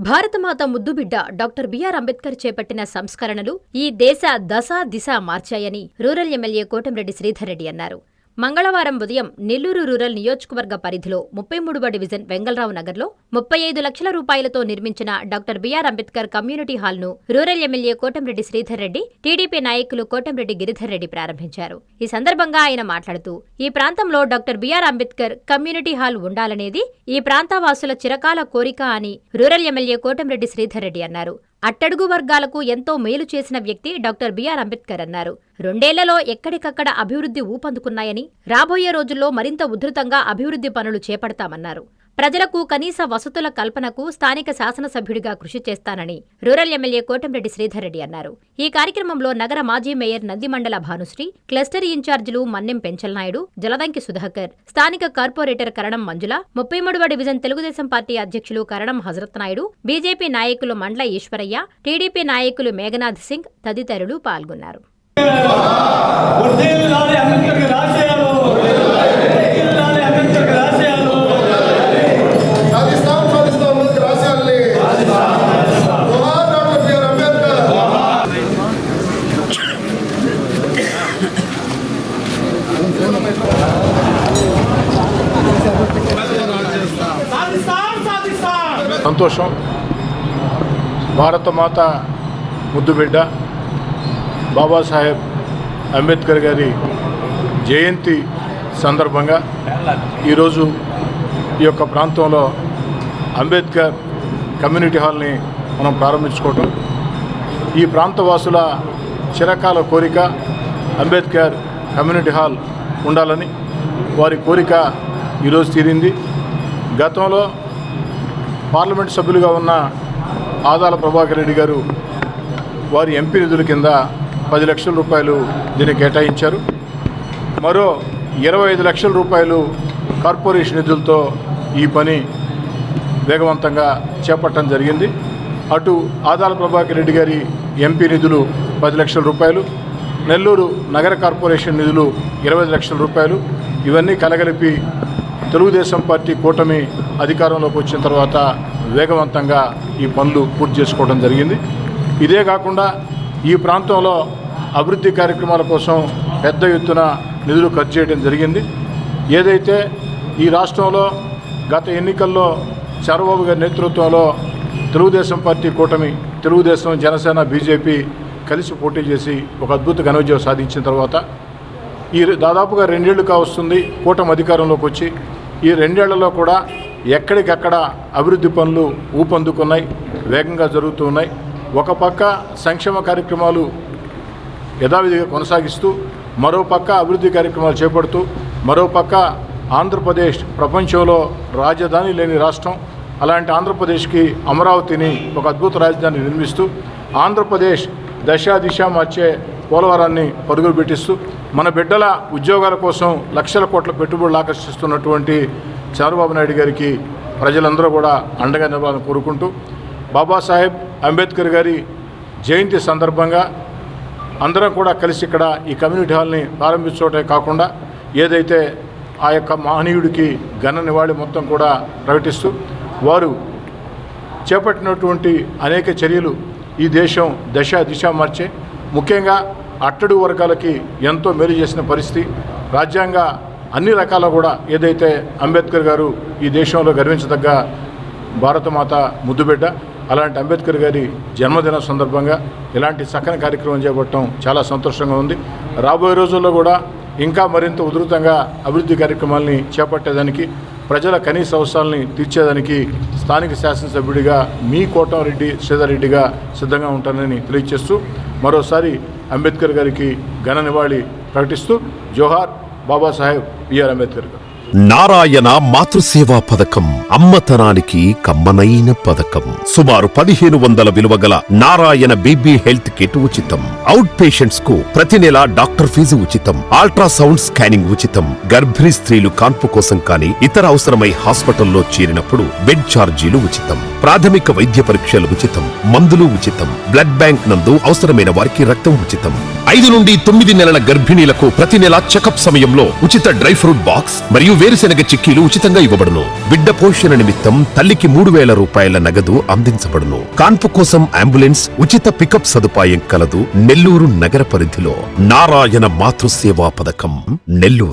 భారతమాత ముద్దుబిడ్డ doctor BR Ambedkar చేపట్టిన సంస్కరణలు ఈ దేశ దశ దిశ మార్చాయని రూరల్ ఎమ్మెల్యే కోటంరెడ్డి శ్రీధర్ రెడ్డి అన్నారు. మంగళవారం ఉదయం నెల్లూరు రూరల్ నియోజకవర్గ పరిధిలో 33వ డివిజన్ వెంగళరావు నగర్లో 35 లక్షల రూపాయలతో నిర్మించిన డాక్టర్ బిఆర్ అంబేద్కర్ కమ్యూనిటీ హాల్ను rural MLA Kotamreddy Sridhar Reddy, TDP నాయకులు కోటంరెడ్డి గిరిధర్ రెడ్డి ప్రారంభించారు. ఈ సందర్భంగా ఆయన మాట్లాడుతూ, ఈ ప్రాంతంలో doctor BR Ambedkar community hall ఉండాలనేది ఈ ప్రాంతవాసుల చిరకాల కోరిక అని రూరల్ ఎమ్మెల్యే కోటంరెడ్డి శ్రీధర్ రెడ్డి అన్నారు. అట్టడుగు వర్గాలకు ఎంతో మేలు చేసిన వ్యక్తి డాక్టర్ బిఆర్ అంబేద్కర్ అన్నారు. 2 ఏళ్లలో ఎక్కడికక్కడ అభివృద్ధి ఊపందుకున్నాయని, రాబోయే రోజుల్లో మరింత ఉధృతంగా అభివృద్ధి పనులు చేపడతామన్నారు. ప్రజలకు కనీస వసతుల కల్పనకు స్థానిక శాసనసభ్యుడిగా కృషి చేస్తానని రూరల్ ఎమ్మెల్యే కోటంరెడ్డి శ్రీధర్ రెడ్డి అన్నారు. ఈ కార్యక్రమంలో నగర మాజీ మేయర్ నందిమండల భానుశ్రీ, క్లస్టర్ ఇన్ఛార్జీలు మన్నెం పెంచలనాయుడు, జలదంకి సుధాకర్, స్థానిక కార్పొరేటర్ కరణం మంజుల, 33వ డివిజన్ తెలుగుదేశం పార్టీ అధ్యక్షులు కరణం హజరత్ నాయుడు, బీజేపీ నాయకులు మండ్ల ఈశ్వరయ్య, టీడీపీ నాయకులు మేఘనాథ్ సింగ్ తదితరులు పాల్గొన్నారు. సంతోషం. భారతమాత ముద్దుబిడ్డ బాబాసాహెబ్ అంబేద్కర్ గారి జయంతి సందర్భంగా ఈరోజు ఈ యొక్క ప్రాంతంలో అంబేద్కర్ కమ్యూనిటీ హాల్ని మనం ప్రారంభించుకోవటం, ఈ ప్రాంతవాసుల చిరకాల కోరిక అంబేద్కర్ కమ్యూనిటీ హాల్ ఉండాలని వారి కోరిక ఈరోజు తీరింది. గతంలో పార్లమెంట్ సభ్యులుగా ఉన్న ఆదాల ప్రభాకర్ రెడ్డి గారు వారి ఎంపీ నిధుల కింద 10 లక్షల రూపాయలు దీనికి కేటాయించారు. మరో 25 లక్షల రూపాయలు కార్పొరేషన్ నిధులతో ఈ పని వేగవంతంగా చేపట్టడం జరిగింది. అటు ఆదాల ప్రభాకర్ రెడ్డి గారి ఎంపీ నిధులు 10 లక్షల రూపాయలు, నెల్లూరు నగర కార్పొరేషన్ నిధులు 25 లక్షల రూపాయలు, ఇవన్నీ కలగలిపి తెలుగుదేశం పార్టీ కూటమి అధికారంలోకి వచ్చిన తర్వాత వేగవంతంగా ఈ పనులు పూర్తి చేసుకోవడం జరిగింది. ఇదే కాకుండా ఈ ప్రాంతంలో అభివృద్ధి కార్యక్రమాల కోసం పెద్ద ఎత్తున నిధులు ఖర్చు చేయడం జరిగింది. ఏదైతే ఈ రాష్ట్రంలో గత ఎన్నికల్లో చంద్రబాబు గారి నేతృత్వంలో తెలుగుదేశం పార్టీ కూటమి, తెలుగుదేశం, జనసేన, బీజేపీ కలిసి పోటీ చేసి ఒక అద్భుత ఘనవిజయం సాధించిన తర్వాత ఈ దాదాపుగా 2 ఏళ్లు కావస్తుంది కూటమి అధికారంలోకి వచ్చి. ఈ 2 ఏళ్లలో కూడా ఎక్కడికక్కడ అభివృద్ధి పనులు ఊపందుకున్నాయి, వేగంగా జరుగుతూ ఉన్నాయి. ఒక పక్క సంక్షేమ కార్యక్రమాలు యథావిధిగా కొనసాగిస్తూ, మరో పక్క అభివృద్ధి కార్యక్రమాలు చేపడుతూ, మరో పక్క ఆంధ్రప్రదేశ్ ప్రపంచంలో రాజధాని లేని రాష్ట్రం, అలాంటి ఆంధ్రప్రదేశ్కి అమరావతిని ఒక అద్భుత రాజధాని నిర్మిస్తూ, ఆంధ్రప్రదేశ్ దశ దిశ మార్చే పోలవరాన్ని పరుగులు పెట్టిస్తూ, మన బిడ్డల ఉద్యోగాల కోసం లక్షల కోట్ల పెట్టుబడులు ఆకర్షిస్తున్నటువంటి చంద్రబాబు నాయుడు గారికి ప్రజలందరూ కూడా అండగా నిలవాలని కోరుకుంటూ, బాబాసాహెబ్ అంబేద్కర్ గారి జయంతి సందర్భంగా అందరం కూడా కలిసి ఇక్కడ ఈ కమ్యూనిటీ హాల్ని ప్రారంభించడమే కాకుండా ఏదైతే ఆ యొక్క మహనీయుడికి ఘన నివాళి మొత్తం కూడా ప్రకటిస్తూ, వారు చేపట్టినటువంటి అనేక చర్యలు ఈ దేశం దశ దిశ మార్చే, ముఖ్యంగా అట్టడుగు వర్గాలకి ఎంతో మేలు చేసిన పరిస్థితి. రాజ్యాంగ అన్ని రకాల కూడా ఏదైతే అంబేద్కర్ గారు ఈ దేశంలో గర్వించదగ్గ భారతమాత ముద్దుబిడ్డ, అలాంటి అంబేద్కర్ గారి జన్మదిన సందర్భంగా ఇలాంటి చక్కని కార్యక్రమం చేపట్టడం చాలా సంతోషంగా ఉంది. రాబోయే రోజుల్లో కూడా ఇంకా మరింత ఉధృతంగా అభివృద్ధి కార్యక్రమాలని చేపట్టేదానికి, ప్రజల కనీస అవసరాలని తీర్చేదానికి స్థానిక శాసనసభ్యుడిగా మీ కోటంరెడ్డి శ్రీధర్ రెడ్డిగా సిద్ధంగా ఉంటానని తెలియజేస్తూ మరోసారి అంబేద్కర్ గారికి ఘన నివాళి ప్రకటిస్తూ జోహార్ బాబాసాహెబ్ బిఆర్ అంబేద్కర్ గారు. నారాయణ మాతృసేవా పథకం అమ్మతనానికి కమ్మనైన పథకం. సుమారు 1500 విలువ గల నారాయణ బేబీ హెల్త్ కిట్ ఉచితం. అవుట్ పేషెంట్స్ కు ప్రతి నెల డాక్టర్ ఫీజు ఉచితం. అల్ట్రాసౌండ్ స్కానింగ్ ఉచితం. గర్భిణీ స్త్రీలు కాన్పు కోసం కానీ ఇతర అవసరమై హాస్పిటల్లో చేరినప్పుడు బెడ్ ఛార్జీలు ఉచితం. ప్రాథమిక వైద్య పరీక్షలు ఉచితం. మందులు ఉచితం. బ్లడ్ బ్యాంక్ నందు అవసరమైన వారికి రక్తం ఉచితం. 5 నుండి 9 నెలల గర్భిణీలకు ప్రతి నెల చెకప్ సమయంలో ఉచిత డ్రై ఫ్రూట్ బాక్స్ మరియు వేరుశెనగ చిక్కీలు ఉచితంగా ఇవ్వబడును. బిడ్డ పోషణ నిమిత్తం తల్లికి 3,000 రూపాయల నగదు అందించబడును. కాన్పు కోసం అంబులెన్స్ ఉచిత పికప్ సదుపాయం కలదు. నెల్లూరు నగర పరిధిలో నారాయణ మాతృసేవా పథకం, నెల్లూరు.